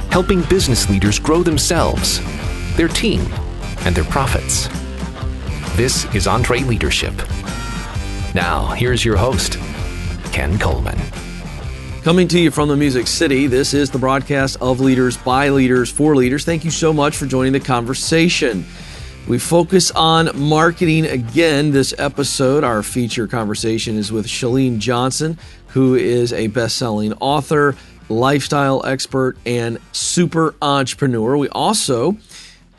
helping business leaders grow themselves, their team, and their profits. This is Entre Leadership. Now, here's your host, Ken Coleman. Coming to you from the Music City, this is the broadcast of Leaders, by Leaders, for Leaders. Thank you so much for joining the conversation. We focus on marketing again this episode. Our feature conversation is with Chalene Johnson, who is a best-selling author, lifestyle expert, and super entrepreneur. We also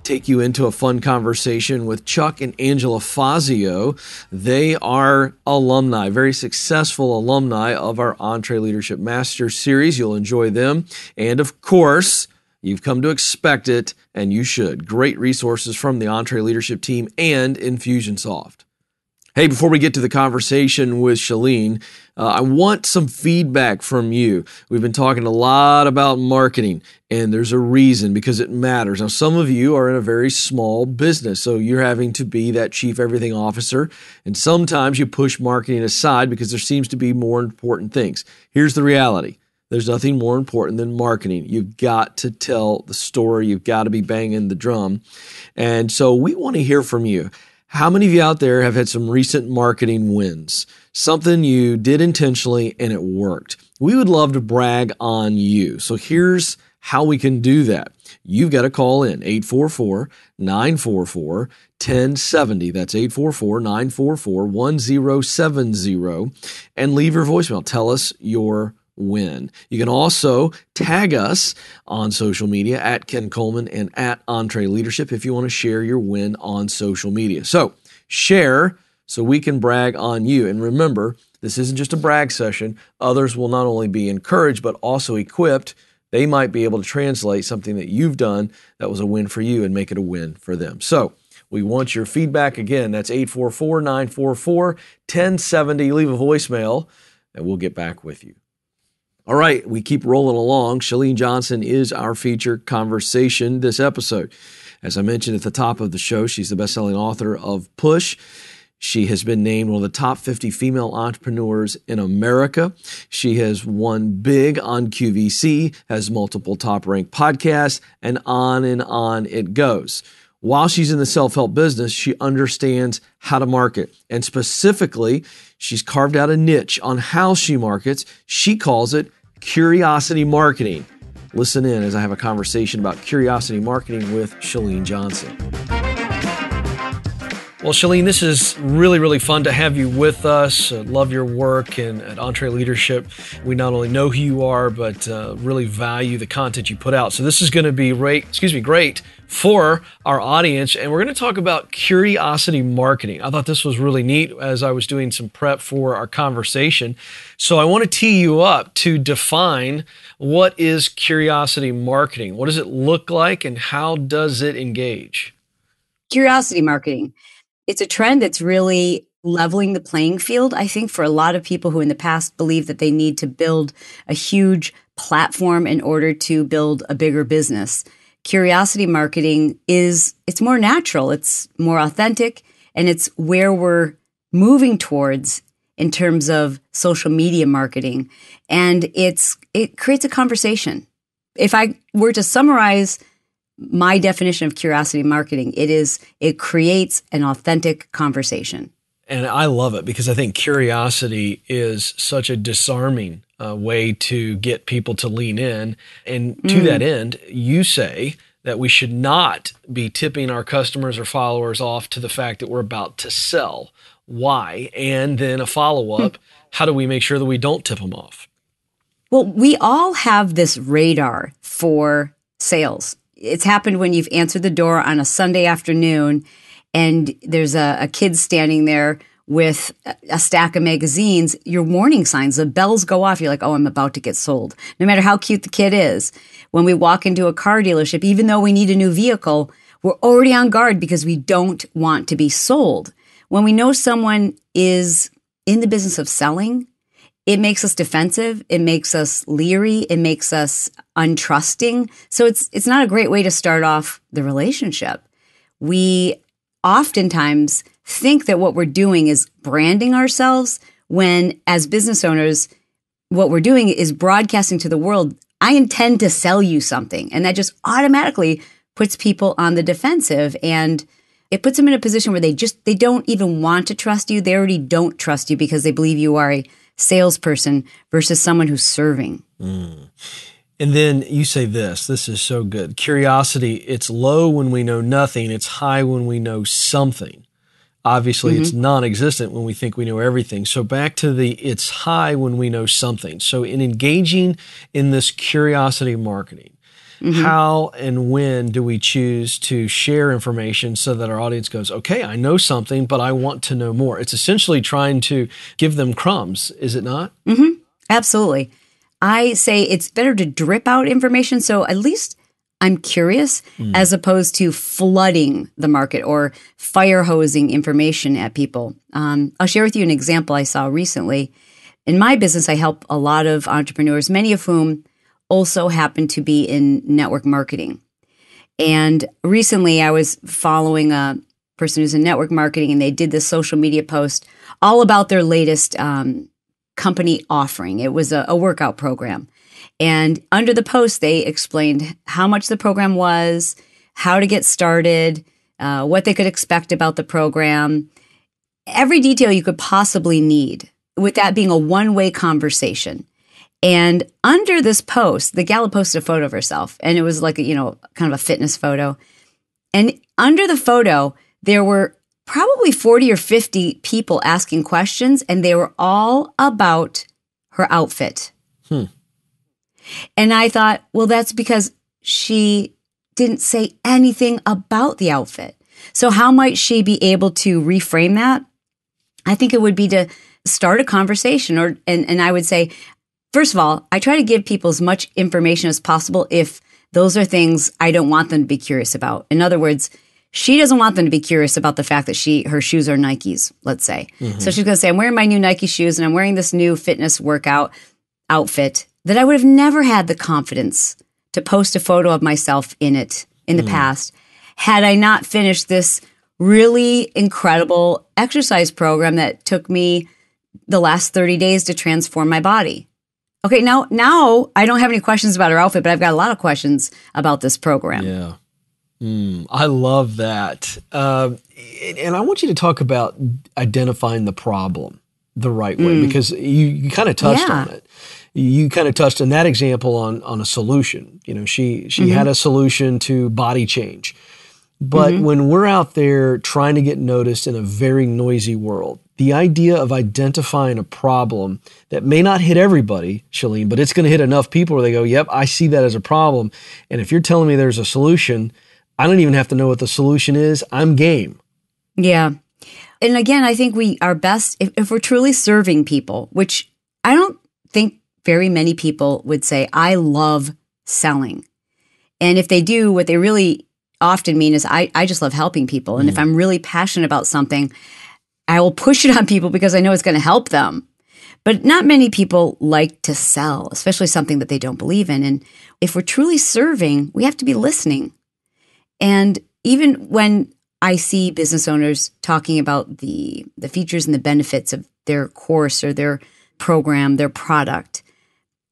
take you into a fun conversation with Chuck and Angela Fazio. They are alumni, very successful alumni of our Entre Leadership Master Series. You'll enjoy them. And of course, you've come to expect it, and you should. Great resources from the Entre Leadership team and Infusionsoft. Hey, before we get to the conversation with Chalene, I want some feedback from you. We've been talking a lot about marketing, and there's a reason, because it matters. Now, some of you are in a very small business, so you're having to be that chief everything officer, and sometimes you push marketing aside because there seems to be more important things. Here's the reality. There's nothing more important than marketing. You've got to tell the story. You've got to be banging the drum. And so we want to hear from you. How many of you out there have had some recent marketing wins? Something you did intentionally and it worked. We would love to brag on you. So here's how we can do that. You've got to call in 844-944-1070. That's 844-944-1070 and leave your voicemail. Tell us your win. You can also tag us on social media at Ken Coleman and at Entre Leadership if you want to share your win on social media. So share so we can brag on you. And remember, this isn't just a brag session. Others will not only be encouraged, but also equipped. They might be able to translate something that you've done that was a win for you and make it a win for them. So we want your feedback. Again, that's 844-944-1070. Leave a voicemail and we'll get back with you. All right, we keep rolling along. Chalene Johnson is our featured conversation this episode. As I mentioned at the top of the show, she's the best-selling author of Push. She has been named one of the top 50 female entrepreneurs in America. She has won big on QVC, has multiple top-ranked podcasts, and on it goes. While she's in the self-help business, she understands how to market. And specifically, she's carved out a niche on how she markets. She calls it curiosity marketing. Listen in as I have a conversation about curiosity marketing with Chalene Johnson. Well, Chalene, this is really, really fun to have you with us. Love your work and at Entre Leadership. We not only know who you are, but really value the content you put out. So this is going to be great for our audience. And we're going to talk about curiosity marketing. I thought this was really neat as I was doing some prep for our conversation. So I want to tee you up to define what is curiosity marketing. What does it look like and how does it engage? Curiosity marketing. It's a trend that's really leveling the playing field, I think, for a lot of people who in the past believe that they need to build a huge platform in order to build a bigger business. Curiosity marketing it's more natural, it's more authentic, and it's where we're moving towards in terms of social media marketing. And it creates a conversation. If I were to summarize my definition of curiosity marketing, it creates an authentic conversation. And I love it because I think curiosity is such a disarming way to get people to lean in. And to that end, you say that we should not be tipping our customers or followers off to the fact that we're about to sell. Why? And then a follow-up, how do we make sure that we don't tip them off? Well, we all have this radar for sales. It's happened when you've answered the door on a Sunday afternoon and there's a kid standing there with a stack of magazines. Your warning signs, the bells go off. You're like, oh, I'm about to get sold. No matter how cute the kid is. When we walk into a car dealership, even though we need a new vehicle, we're already on guard because we don't want to be sold. When we know someone is in the business of selling, it makes us defensive. It makes us leery. It makes us untrusting. So it's not a great way to start off the relationship. We oftentimes think that what we're doing is branding ourselves when, as business owners, what we're doing is broadcasting to the world I intend to sell you something. And that just automatically puts people on the defensive, and it puts them in a position where they don't even want to trust you. They already don't trust you because they believe you are a salesperson versus someone who's serving. And then you say this is so good. Curiosity, it's low when we know nothing. It's high when we know something. Obviously, it's non-existent when we think we know everything. So back to it's high when we know something. So in engaging in this curiosity marketing, how and when do we choose to share information so that our audience goes, okay, I know something, but I want to know more? It's essentially trying to give them crumbs, is it not? Absolutely. I say it's better to drip out information, so at least I'm curious, as opposed to flooding the market or fire hosing information at people. I'll share with you an example I saw recently. In my business, I help a lot of entrepreneurs, many of whom also happen to be in network marketing. And recently I was following a person who's in network marketing, and they did this social media post all about their latest company offering. It was a workout program. And under the post, they explained how much the program was, how to get started, what they could expect about the program, every detail you could possibly need, with that being a one-way conversation. And under this post, the gal posted a photo of herself, and it was like kind of a fitness photo. And under the photo, there were probably 40 or 50 people asking questions, and they were all about her outfit. And I thought, well, that's because she didn't say anything about the outfit. So how might she be able to reframe that? I think it would be to start a conversation, and I would say, first of all, I try to give people as much information as possible if those are things I don't want them to be curious about. In other words, she doesn't want them to be curious about the fact that her shoes are Nikes, let's say. So she's going to say, I'm wearing my new Nike shoes and I'm wearing this new fitness workout outfit that I would have never had the confidence to post a photo of myself in it in the past had I not finished this really incredible exercise program that took me the last 30 days to transform my body. Okay, now I don't have any questions about her outfit, but I've got a lot of questions about this program. Yeah. I love that. And I want you to talk about identifying the problem the right way, because you kind of touched on it. You kind of touched in that example on a solution. She had a solution to body change. But when we're out there trying to get noticed in a very noisy world, the idea of identifying a problem that may not hit everybody, Chalene, but it's going to hit enough people where they go, yep, I see that as a problem. And if you're telling me there's a solution, I don't even have to know what the solution is. I'm game. Yeah. And again, I think we are best if we're truly serving people, which I don't think very many people would say, I love selling. And if they do, what they really often mean is, I just love helping people. And if I'm really passionate about something, I will push it on people because I know it's going to help them. But not many people like to sell, especially something that they don't believe in. And if we're truly serving, we have to be listening. And even when I see business owners talking about the features and the benefits of their course or their program, their product,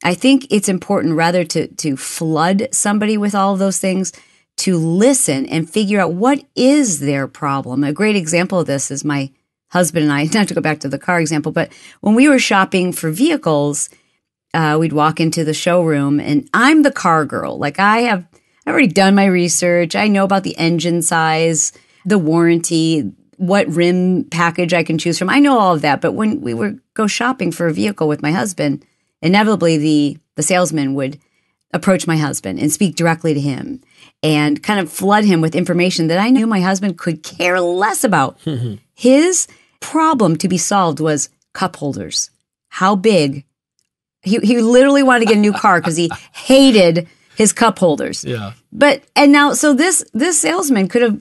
I think it's important rather to flood somebody with all of those things, to listen and figure out what is their problem. A great example of this is my husband and I, not to go back to the car example, but when we were shopping for vehicles, we'd walk into the showroom and I'm the car girl. Like I've already done my research. I know about the engine size, the warranty, what rim package I can choose from. I know all of that. But when we would go shopping for a vehicle with my husband, inevitably the salesman would approach my husband and speak directly to him and kind of flood him with information that I knew my husband could care less about. His problem to be solved was cup holders. How big? He literally wanted to get a new car because he hated his cup holders. Yeah. And now, so this salesman could have,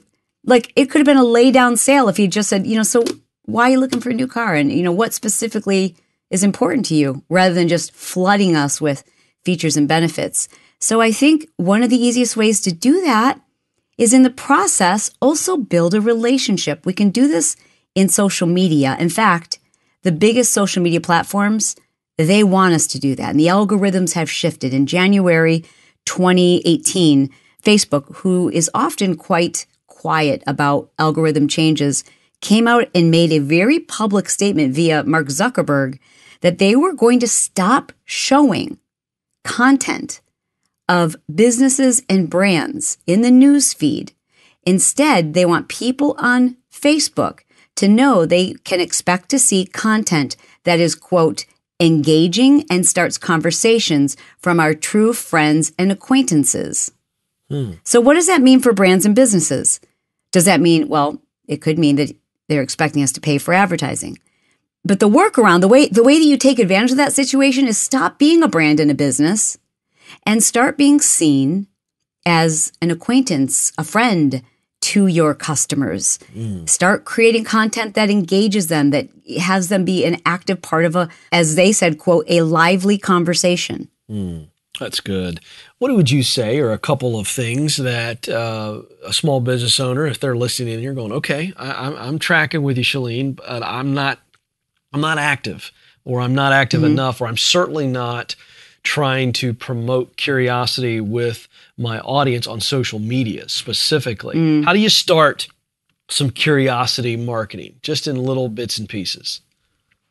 it could have been a lay down sale if he just said, so why are you looking for a new car? And, what specifically is important to you, rather than just flooding us with features and benefits. So I think one of the easiest ways to do that is, in the process, also build a relationship. We can do this in social media. In fact, the biggest social media platforms, They want us to do that. And the algorithms have shifted. In January 2018, Facebook, who is often quite quiet about algorithm changes, came out and made a very public statement via Mark Zuckerberg that they were going to stop showing content of businesses and brands in the news feed. Instead, they want people on Facebook to know they can expect to see content that is, quote, engaging and starts conversations from our true friends and acquaintances. So what does that mean for brands and businesses? Does that mean, well, it could mean that they're expecting us to pay for advertising. But the workaround, the way that you take advantage of that situation is stop being a brand and a business and start being seen as an acquaintance, a friend to your customers. Start creating content that engages them, that has them be an active part of a, as they said, quote, a lively conversation. That's good. What would you say are a couple of things that a small business owner, if they're listening and you're going, okay, I'm tracking with you, Chalene, but I'm not active, or I'm not active enough, or I'm certainly not trying to promote curiosity with my audience on social media specifically. How do you start some curiosity marketing, just in little bits and pieces?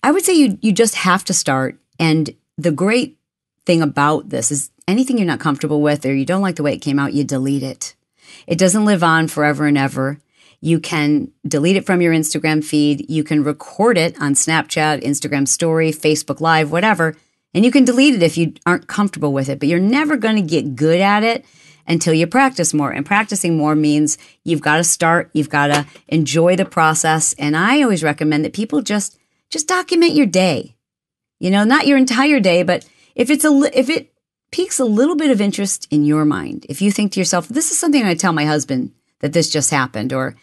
I would say you just have to start. And the great thing about this is anything you're not comfortable with or you don't like the way it came out, you delete it. It doesn't live on forever and ever. You can delete it from your Instagram feed. You can record it on Snapchat, Instagram Story, Facebook Live, whatever. And you can delete it if you aren't comfortable with it. But you're never going to get good at it until you practice more. And practicing more means you've got to start. You've got to enjoy the process. And I always recommend that people just document your day. You know, not your entire day, but if it piques a little bit of interest in your mind, if you think to yourself, this is something I tell my husband that this just happened, or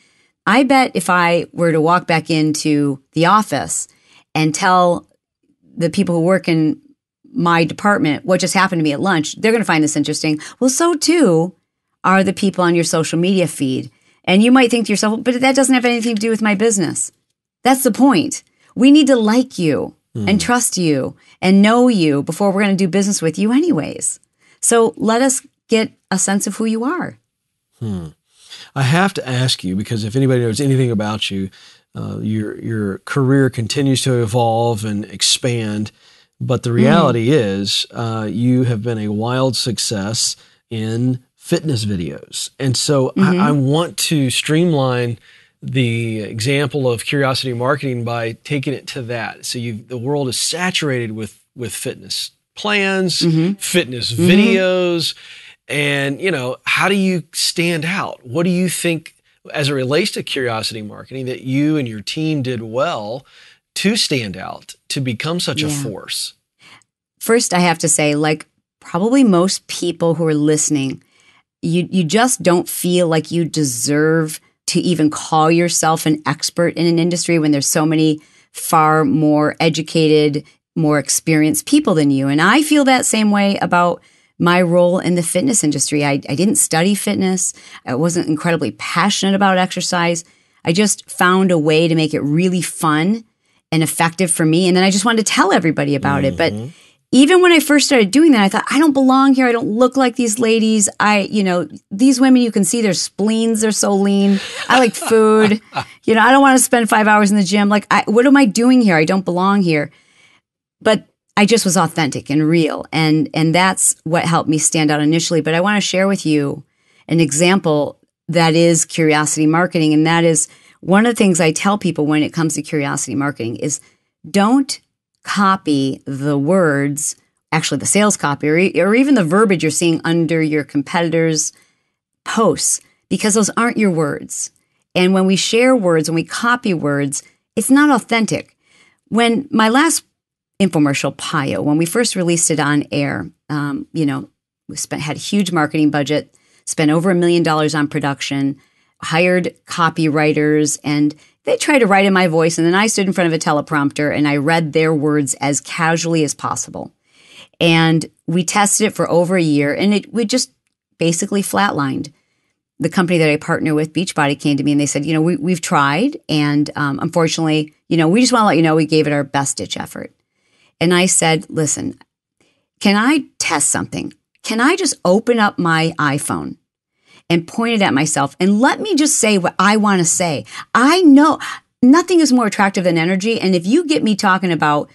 I bet if I were to walk back into the office and tell the people who work in my department what just happened to me at lunch, they're going to find this interesting. Well, so too are the people on your social media feed. And you might think to yourself, but that doesn't have anything to do with my business. That's the point. We need to like you and trust you and know you before we're going to do business with you anyways. So let us get a sense of who you are. I have to ask you, because if anybody knows anything about you, your career continues to evolve and expand. But the reality is you have been a wild success in fitness videos. And so I want to streamline the example of curiosity marketing by taking it to that. So the world is saturated with fitness plans, fitness videos, and, you know, how do you stand out? What do you think, as it relates to curiosity marketing, that you and your team did well to stand out, to become such a force? First, I have to say, like probably most people who are listening, you just don't feel like you deserve to even call yourself an expert in an industry when there's so many far more educated, more experienced people than you. And I feel that same way about my role in the fitness industry. I didn't study fitness. I wasn't incredibly passionate about exercise. I just found a way to make it really fun and effective for me. And then I just wanted to tell everybody about it. But even when I first started doing that, I thought, I don't belong here. I don't look like these ladies. These women, you can see their spleens are so lean. I like food. I don't want to spend 5 hours in the gym. Like, what am I doing here? I don't belong here. But I just was authentic and real. And that's what helped me stand out initially. But I want to share with you an example that is curiosity marketing. And that is one of the things I tell people when it comes to curiosity marketing is don't copy the words, actually the sales copy, or even the verbiage you're seeing under your competitors' posts, because those aren't your words. And when we share words, when we copy words, it's not authentic. When my last infomercial, Pio, when we first released it on air, we had a huge marketing budget, spent over $1 million on production, hired copywriters, and they tried to write in my voice, and then I stood in front of a teleprompter and I read their words as casually as possible. And we tested it for over a year, and we just basically flatlined. The company that I partner with, Beachbody, came to me and they said, we've tried, and unfortunately, we just want to let you know we gave it our best ditch effort. And I said, listen, can I test something? Can I just open up my iPhone and point it at myself and let me just say what I want to say? I know nothing is more attractive than energy. And if you get me talking about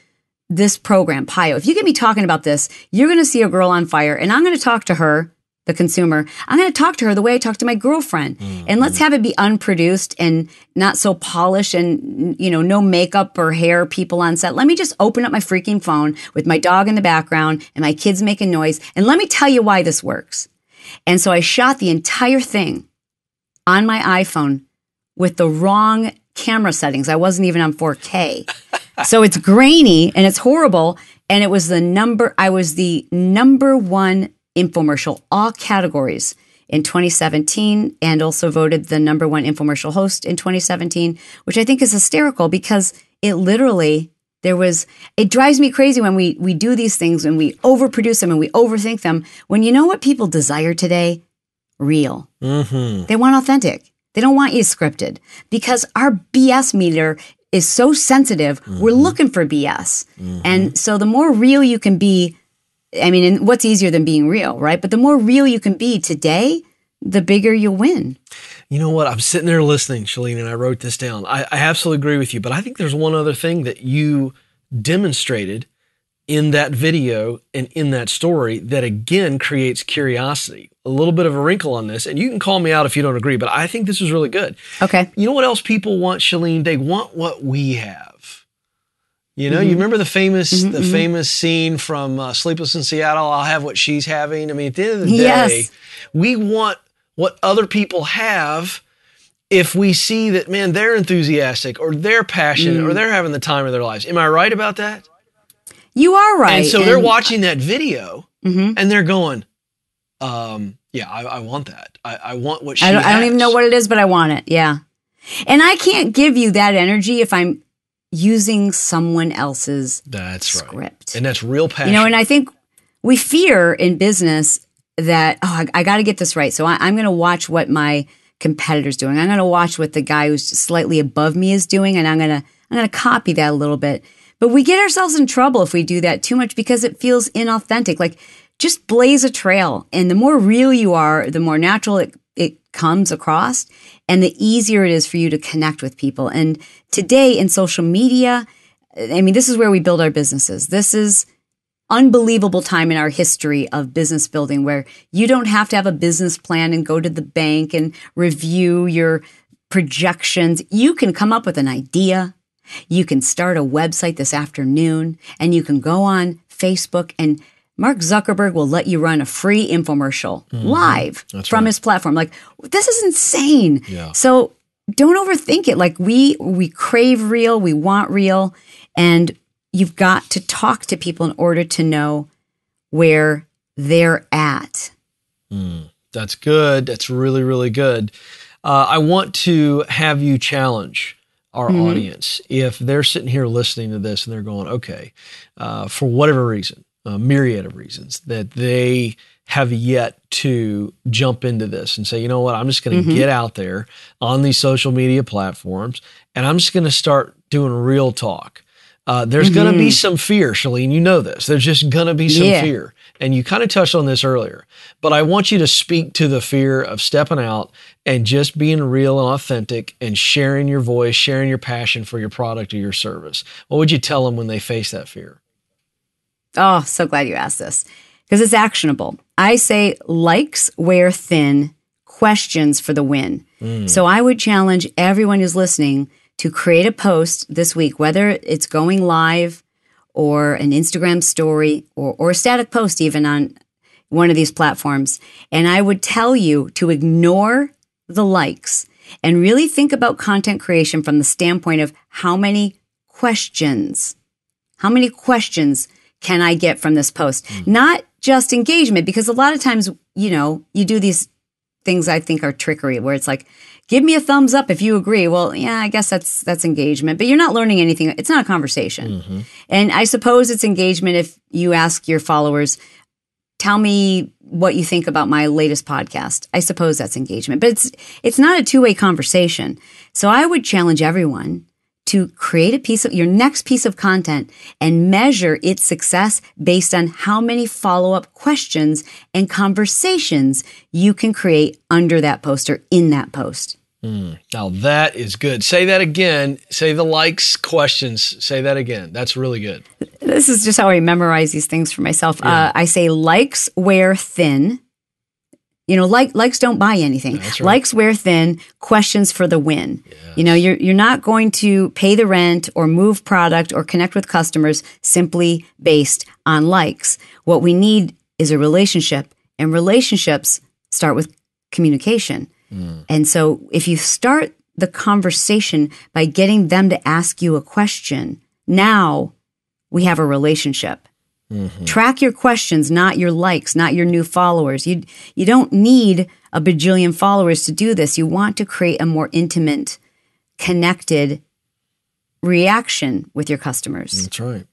this program, PIO, if you get me talking about this, you're going to see a girl on fire, and I'm going to talk to her, the consumer. I'm going to talk to her the way I talk to my girlfriend. And let's have it be unproduced and not so polished and, no makeup or hair people on set. Let me just open up my freaking phone with my dog in the background and my kids making noise. And let me tell you why this works. And so I shot the entire thing on my iPhone with the wrong camera settings. I wasn't even on 4K. So it's grainy and it's horrible. And I was the number one infomercial, all categories in 2017, and also voted the number one infomercial host in 2017, which I think is hysterical because it literally, it drives me crazy when we do these things and we overproduce them and we overthink them. When you know what people desire today? Real. Mm-hmm. They want authentic. They don't want you scripted because our BS meter is so sensitive. Mm-hmm. We're looking for BS. Mm-hmm. And so the more real you can be, and what's easier than being real, right? But the more real you can be today, the bigger you'll win. You know what? I'm sitting there listening, Chalene, and I wrote this down. I absolutely agree with you, but I think there's one other thing that you demonstrated in that video and in that story that, again, creates curiosity. A little bit of a wrinkle on this, and you can call me out if you don't agree, but I think this is really good. Okay. You know what else people want, Chalene? They want what we have. You know, you remember the famous scene from Sleepless in Seattle, I'll have what she's having. At the end of the day, we want what other people have if we see that, man, they're enthusiastic or they're passionate or they're having the time of their lives. Am I right about that? You are right. And so they're watching that video and they're going, I want that. I want what she has. I don't even know what it is, but I want it. Yeah. And I can't give you that energy if I'm using someone else's script. Right. And that's real passion. And I think we fear in business that, I got to get this right. So I'm going to watch what my competitor's doing. I'm going to watch what the guy who's slightly above me is doing, and I'm going to copy that a little bit. But we get ourselves in trouble if we do that too much because it feels inauthentic. Like, just blaze a trail. And the more real you are, the more natural it comes across, and the easier it is for you to connect with people. And today in social media, this is where we build our businesses. This is unbelievable time in our history of business building where you don't have to have a business plan and go to the bank and review your projections. You can come up with an idea. You can start a website this afternoon, and you can go on Facebook, and Mark Zuckerberg will let you run a free infomercial live from his platform. Like, this is insane. Yeah. So don't overthink it. Like, we crave real, we want real, and you've got to talk to people in order to know where they're at. That's good. That's really, really good. I want to have you challenge our audience. If they're sitting here listening to this and they're going, okay, for whatever reason, a myriad of reasons, that they have yet to jump into this and say, you know what, I'm just going to get out there on these social media platforms and I'm just going to start doing real talk. There's going to be some fear, Chalene, you know this. There's just going to be some fear. And you kind of touched on this earlier, but I want you to speak to the fear of stepping out and just being real and authentic and sharing your voice, sharing your passion for your product or your service. What would you tell them when they face that fear? Oh, so glad you asked this because it's actionable. I say likes wear thin, questions for the win. So I would challenge everyone who's listening to create a post this week, whether it's going live or an Instagram story or a static post even on one of these platforms. And I would tell you to ignore the likes and really think about content creation from the standpoint of how many questions can I get from this post? Not just engagement, because a lot of times, you do these things I think are trickery where it's like, give me a thumbs up if you agree. Well, yeah, I guess that's engagement, but you're not learning anything. It's not a conversation. And I suppose it's engagement if you ask your followers, tell me what you think about my latest podcast. I suppose that's engagement, but it's not a two-way conversation. So I would challenge everyone to create your next piece of content and measure its success based on how many follow-up questions and conversations you can create under that post or in that post. Now that is good. Say that again. Say the likes, questions. Say that again. That's really good. This is just how I memorize these things for myself. Yeah. I say likes wear thin. Likes don't buy anything. That's right. Likes wear thin, questions for the win. Yes. You're not going to pay the rent or move product or connect with customers simply based on likes. What we need is a relationship, and relationships start with communication. And so if you start the conversation by getting them to ask you a question, now we have a relationship. Track your questions, not your likes, not your new followers. You don't need a bajillion followers to do this. You want to create a more intimate, connected reaction with your customers. That's right.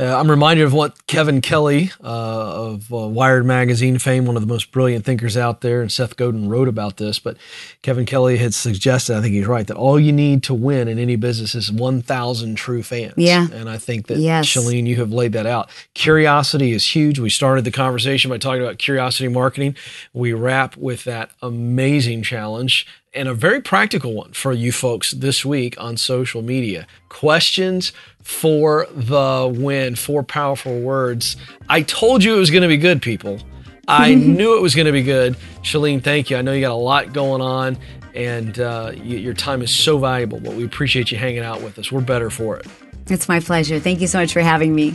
I'm reminded of what Kevin Kelly of Wired magazine fame, one of the most brilliant thinkers out there, and Seth Godin wrote about this, but Kevin Kelly had suggested, I think he's right, that all you need to win in any business is 1,000 true fans. Yeah. And I think that, Yes. Chalene, you have laid that out. Curiosity is huge. We started the conversation by talking about curiosity marketing. We wrap with that amazing challenge and a very practical one for you folks this week on social media. Questions for the win. 4 powerful words. I told you it was going to be good, people. I knew it was going to be good. Chalene, thank you. I know you got a lot going on, and your time is so valuable, but we appreciate you hanging out with us. We're better for it. It's my pleasure. Thank you so much for having me.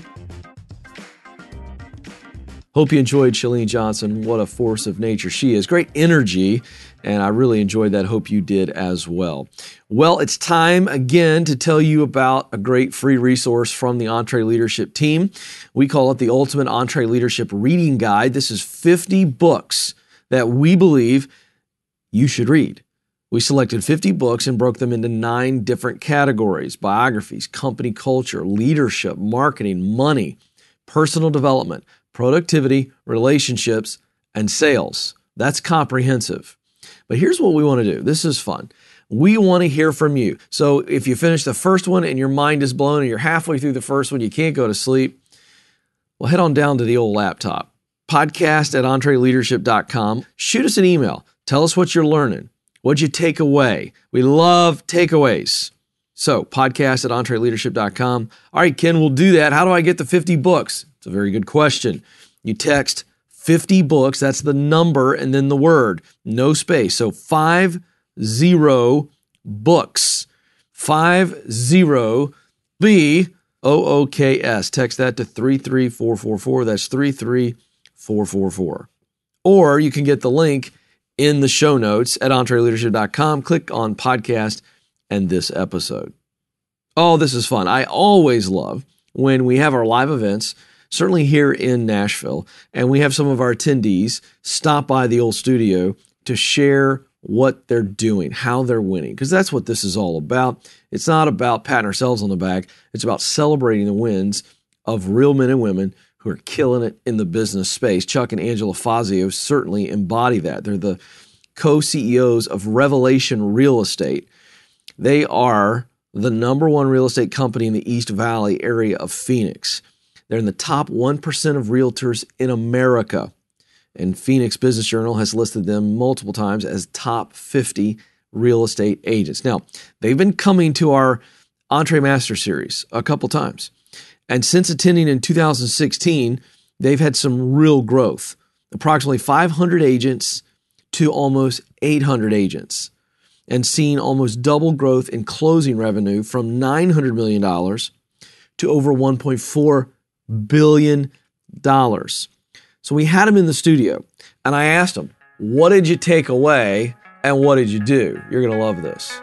Hope you enjoyed Chalene Johnson. What a force of nature she is. Great energy, and I really enjoyed that. Hope you did as well. Well, it's time again to tell you about a great free resource from the Entre Leadership team. We call it the Ultimate Entre Leadership Reading Guide. This is 50 books that we believe you should read. We selected 50 books and broke them into 9 different categories: biographies, company culture, leadership, marketing, money, personal development, productivity, relationships, and sales. That's comprehensive. But here's what we want to do. This is fun. We want to hear from you. So if you finish the first one and your mind is blown and you're halfway through the first one, you can't go to sleep, well, head on down to the old laptop. podcast@entreleadership.com. Shoot us an email. Tell us what you're learning. What'd you take away? We love takeaways. So podcast@entreleadership.com. All right, Ken, we'll do that. How do I get the 50 books? It's a very good question. You text 50 books, that's the number, and then the word, no space. So 50 books, 50 BOOKS. Text that to 33444. That's 33444. Or you can get the link in the show notes at entreleadership.com. Click on podcast and this episode. Oh, this is fun. I always love when we have our live events, certainly here in Nashville, and we have some of our attendees stop by the old studio to share what they're doing, how they're winning, because that's what this is all about. It's not about patting ourselves on the back. It's about celebrating the wins of real men and women who are killing it in the business space. Chuck and Angela Fazio certainly embody that. They're the co-CEOs of Revelation Real Estate. They are the number 1 real estate company in the East Valley area of Phoenix. They're in the top 1% of realtors in America. And Phoenix Business Journal has listed them multiple times as top 50 real estate agents. Now, they've been coming to our Entre Master Series a couple times. And since attending in 2016, they've had some real growth. Approximately 500 agents to almost 800 agents. And seen almost double growth in closing revenue from $900 million to over $1.4 billion. So we had him in the studio, and I asked him, what did you take away and what did you do? You're going to love this.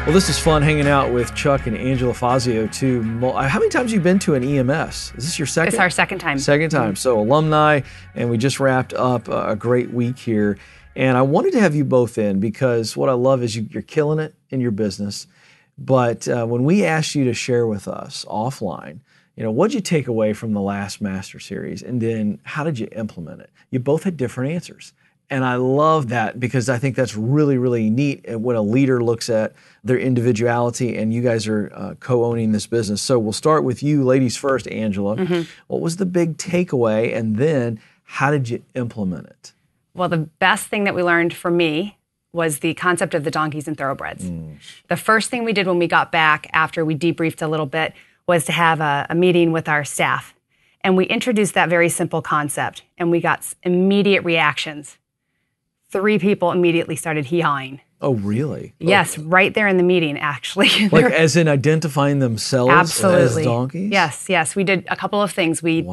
Well, this is fun hanging out with Chuck and Angela Fazio too. How many times have you been to an EMS? Is this your second? It's our second time. Second time. So alumni, and we just wrapped up a great week here. And I wanted to have you both in because what I love is you're killing it in your business. But when we asked you to share with us offline, what'd you take away from the last Master Series? And then how did you implement it? You both had different answers. And I love that because I think that's really, really neat when a leader looks at their individuality, and you guys are co-owning this business. So we'll start with you, ladies first, Angela. What was the big takeaway, and then how did you implement it? Well, the best thing that we learned for me was the concept of the donkeys and thoroughbreds. The first thing we did when we got back after we debriefed a little bit was to have a meeting with our staff. And we introduced that very simple concept, and we got immediate reactions. 3 people immediately started hee-hawing. Oh, really? Yes, right there in the meeting, actually. Like as in identifying themselves as donkeys? Yes. We did a couple of things. We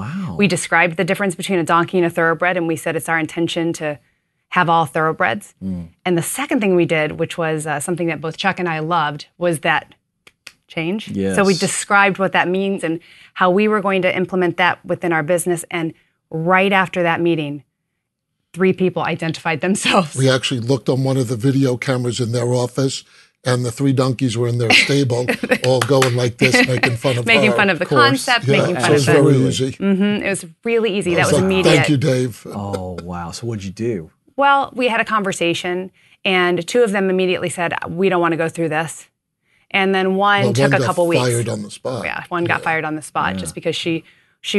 described the difference between a donkey and a thoroughbred, and we said it's our intention to have all thoroughbreds. And the second thing we did, which was something that both Chuck and I loved, was that change. Yes. So we described what that means and how we were going to implement that within our business. And right after that meeting, 3 people identified themselves. We actually looked on one of the video cameras in their office, and the 3 donkeys were in their stable, all going like this, making fun of making her. fun of the concept, making fun so it was of very easy. It was really easy. That was like, immediate. Thank you, Dave. Oh, wow. So what'd you do? Well, we had a conversation, and 2 of them immediately said, we don't want to go through this. And then one took a couple weeks. Fired on the spot. Yeah, one got fired on the spot just because she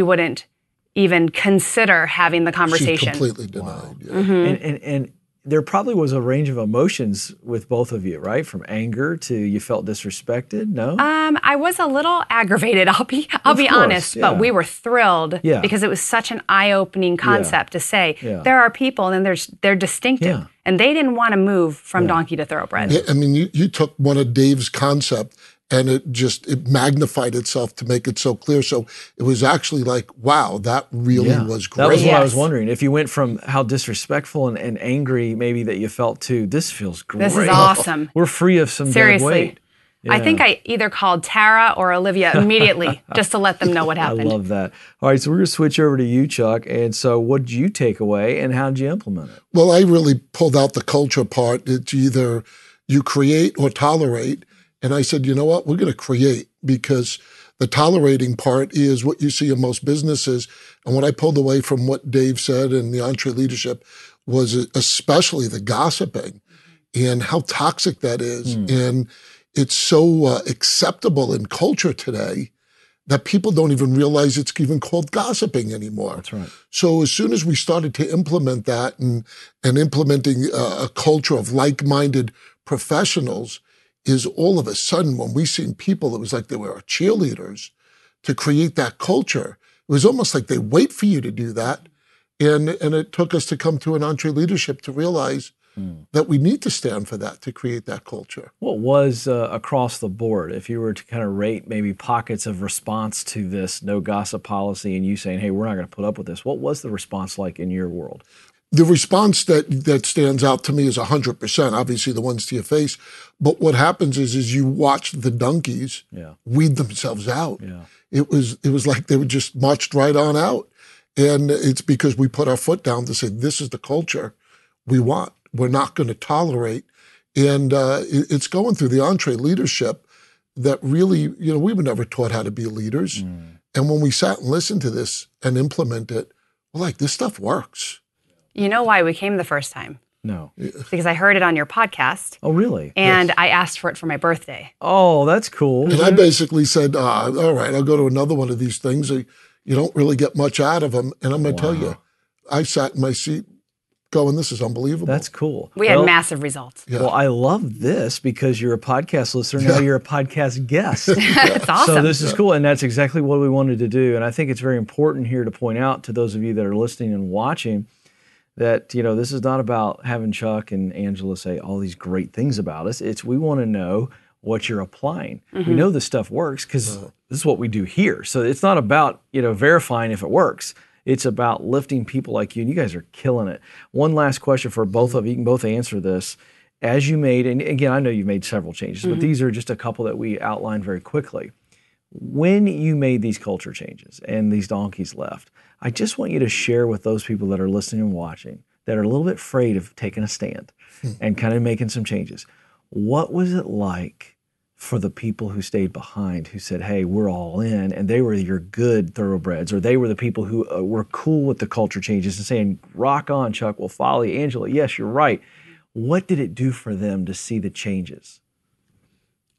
wouldn't even consider having the conversation. She completely denied. Yeah. And there probably was a range of emotions with both of you, right? From anger to you felt disrespected, no? I was a little aggravated, I'll be honest, but we were thrilled because it was such an eye-opening concept to say there are people and they're distinctive. And they didn't want to move from donkey to thoroughbred. Yeah, I mean, you took one of Dave's concept and it magnified itself to make it so clear. So it was actually like, wow, that really was great. That was what I was wondering. If you went from how disrespectful and angry maybe that you felt to, this feels great. This is awesome. We're free of some dead weight. I think I either called Tara or Olivia immediately just to let them know what happened. I love that. All right, so we're going to switch over to you, Chuck. And so what did you take away and how did you implement it? Well, I really pulled out the culture part. It's either you create or tolerate. And I said, you know what, we're going to create, because the tolerating part is what you see in most businesses. And what I pulled away from what Dave said and the Entre leadership was especially the gossiping and how toxic that is. And it's so acceptable in culture today that people don't even realize it's even called gossiping anymore. That's right. So as soon as we started to implement that and implementing a culture of like-minded professionals, is all of a sudden when we seen people, it was like they were our cheerleaders to create that culture. It was almost like they wait for you to do that. And it took us to come to an Entre leadership to realize that we need to stand for that, to create that culture. What was across the board, if you were to kind of rate maybe pockets of response to this no gossip policy and you saying, hey, we're not going to put up with this, what was the response like in your world? The response that stands out to me is 100%, obviously the ones to your face. But what happens is you watch the donkeys weed themselves out. Yeah. It was like they were just marched right on out. And it's because we put our foot down to say, this is the culture we want. We're not going to tolerate. And it's going through the Entre leadership that really, we were never taught how to be leaders. And when we sat and listened to this and implement it, we're like, this stuff works. You know why we came the first time? No. Because I heard it on your podcast. Oh, really? And I asked for it for my birthday. Oh, that's cool. And I basically said, all right, I'll go to another one of these things. You don't really get much out of them. And I'm going to tell you, I sat in my seat going, this is unbelievable. That's cool. We had massive results. Yeah. Well, I love this because you're a podcast listener. Now you're a podcast guest. It's awesome. So this is cool. And that's exactly what we wanted to do. And I think it's very important here to point out to those of you that are listening and watching that, this is not about having Chuck and Angela say all these great things about us. It's we want to know what you're applying. We know this stuff works because this is what we do here. So it's not about, verifying if it works. It's about lifting people like you, and you guys are killing it. One last question for both of you. You can both answer this. As you made, and again, I know you've made several changes, but these are just a couple that we outlined very quickly. When you made these culture changes and these donkeys left, I just want you to share with those people that are listening and watching that are a little bit afraid of taking a stand and kind of making some changes. What was it like for the people who stayed behind, who said, hey, we're all in, and they were your good thoroughbreds, or they were the people who were cool with the culture changes and saying, rock on, Chuck, we'll follow you. Angela, yes, you're right. What did it do for them to see the changes?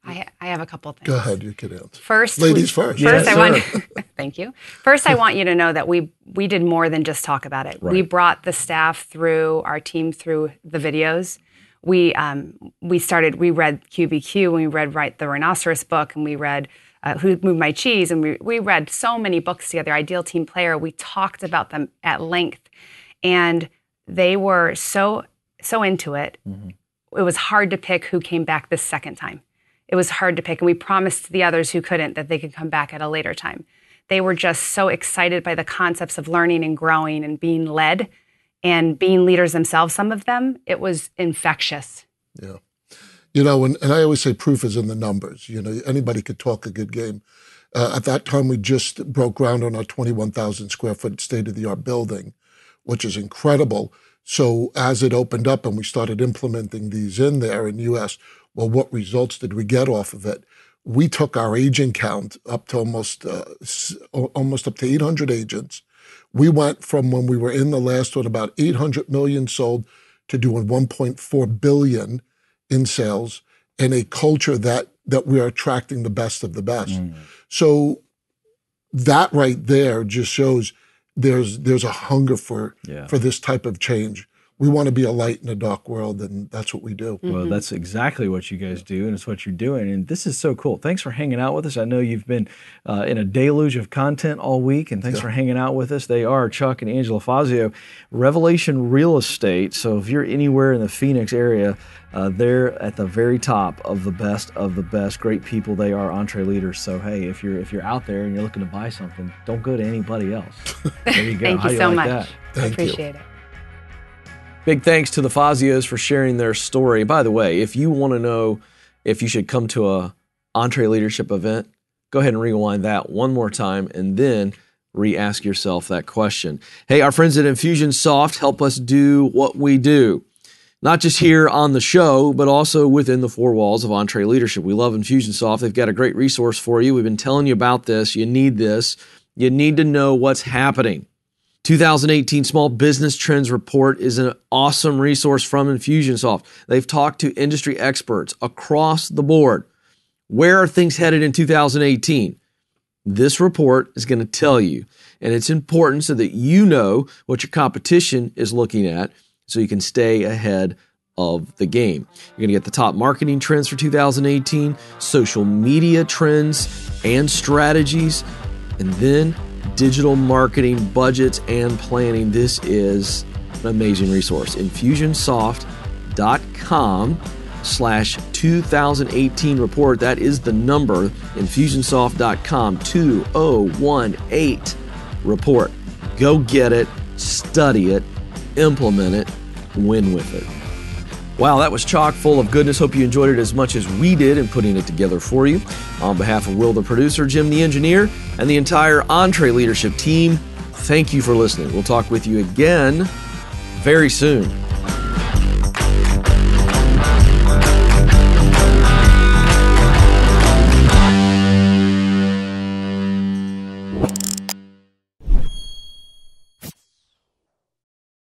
I have a couple things. Go ahead, you can answer. First, ladies first. First, Yes, thank you. First, I want you to know that we did more than just talk about it. Right. We brought the staff through, our team through the videos. We read QBQ, and we read Write the Rhinoceros book, and we read Who Moved My Cheese, and we read so many books together, Ideal Team Player. We talked about them at length, and they were so into it. Mm-hmm. It was hard to pick who came back this second time. It was hard to pick, and we promised the others who couldn't that they could come back at a later time. They were just so excited by the concepts of learning and growing and being led and being leaders themselves, some of them. It was infectious. Yeah. You know, and I always say proof is in the numbers. You know, anybody could talk a good game. At that time, we just broke ground on our 21,000 square foot state-of-the-art building, which is incredible. So as it opened up and we started implementing these in there, and you asked, well, what results did we get off of it? We took our agent count up to almost up to 800 agents. We went from when we were in the last one, about 800 million sold, to doing 1.4 billion in sales, and a culture that we are attracting the best of the best. Mm. So that right there just shows there's a hunger for this type of change. We want to be a light in a dark world, and that's what we do. Well, that's exactly what you guys do, and it's what you're doing. And this is so cool. Thanks for hanging out with us. I know you've been in a deluge of content all week, and thanks for hanging out with us. They are Chuck and Angela Fazio, Revelation Real Estate. So if you're anywhere in the Phoenix area, they're at the very top of the best. Great people. They are Entre leaders. So hey, if you're out there and you're looking to buy something, don't go to anybody else. There you go. Thank you so much. Thank you. Appreciate it. Big thanks to the Fazios for sharing their story. By the way, if you want to know if you should come to a Entre leadership event, go ahead and rewind that one more time and then re-ask yourself that question. Hey, our friends at Infusionsoft help us do what we do, not just here on the show, but also within the four walls of Entre Leadership. We love Infusionsoft. They've got a great resource for you. We've been telling you about this. You need this. You need to know what's happening. 2018 Small Business Trends Report is an awesome resource from Infusionsoft. They've talked to industry experts across the board. Where are things headed in 2018? This report is going to tell you, and it's important so that you know what your competition is looking at so you can stay ahead of the game. You're going to get the top marketing trends for 2018, social media trends and strategies, and then digital marketing budgets and planning. This is an amazing resource. Infusionsoft.com/2018 report. That is the number. Infusionsoft.com 2018 report. Go get it, study it, implement it, win with it. Wow, that was chock full of goodness. Hope you enjoyed it as much as we did in putting it together for you. On behalf of Will, the producer, Jim, the engineer, and the entire Entre leadership team, thank you for listening. We'll talk with you again very soon.